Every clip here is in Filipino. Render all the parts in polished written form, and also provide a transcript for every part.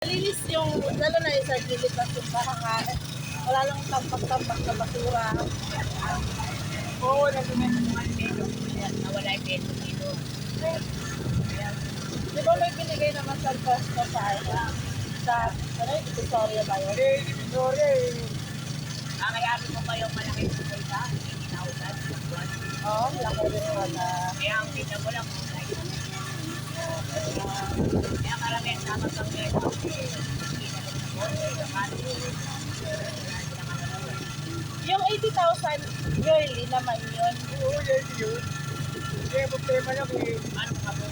Malinis yung, lalo na yung sa gilid ng simbahan. Wala lang tambak-tambak na basura. Oo, nagumento naman medyo. Nawala yung peso dito. Di ba may binigay naman sa Costco sa ano yung Victoria ba yun? Kakayabi mo ba yung malaking sukay ka? Hindi kinautan. Oo, laki rin pala. Kaya ang kita mo lang kung like. Kaya karamihan sa mga pag-gaya. Yung 80,000 yearly naman yun. Oo, yan yun. Kaya problema lang eh. Ano ka po?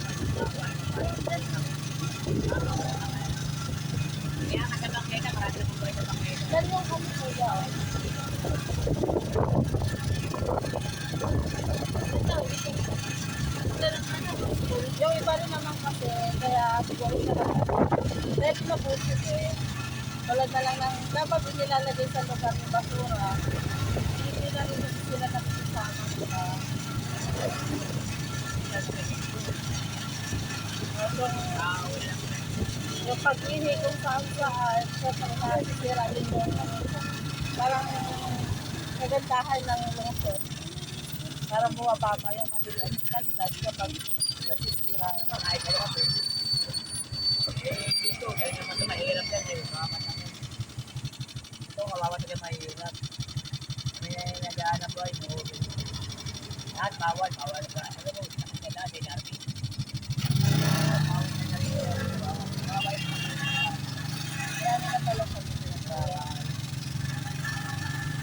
Kaya kasabang kita, marami mo ba yung sabang kita? Dan yung kami kuya. Yung iba rin naman kasi, kaya siguro siya dahil na busit eh. Tulad na lang ng, dapat nilalagay sa lugar ng basura. Hindi na rin kasi sila nakikisama. Diba? Yung pag-ihi kung saan-saan, sa pag-nasisira din yung parang kagandahan ng lungsod. Parang bumababa yung kalidad kapag nasisira. Ay, kaya ako. Eh, dito, kaya naman ito mahirap yan eh. Ito, kawawa talaga mahirap. May nag-aanap ba ito? Lahat bawal ba? Alam mo, sakit na dati, Darby. Bawal na rin. Bawal na rin. Kaya nila pala kami sila.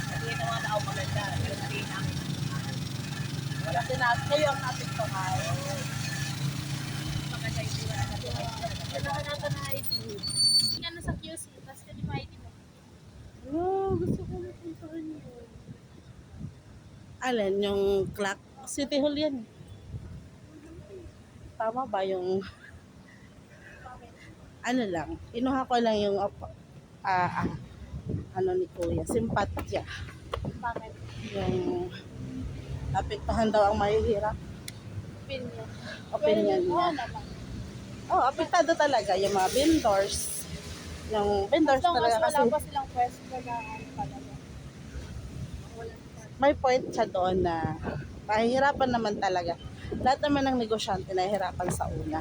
Kasi ito mga tao maganda. Pero sabihin namin, Wala kayo ang natin pangay. maganda yung sila na ito. Kailangan natin na ID. Tingnan mo sa QC, tapos ka di ma-ID mo. Oh, gusto ko mapuntahan yun. Alin, yung clock? City Hall yan. Tama ba yung ano lang, inuha ko lang yung ano ni Kuya, simpatya. Bakit? Yung apektuhan daw ang mahihirap. Opinion. Opinion Oo niya. naman. Oh, apektado talaga yung mga vendors. Yung vendors As long as talaga wala kasi pa silang pwesto na ano talaga. may point siya doon na mahihirapan naman talaga. Lahat naman ng negosyante nahihirapan sa una.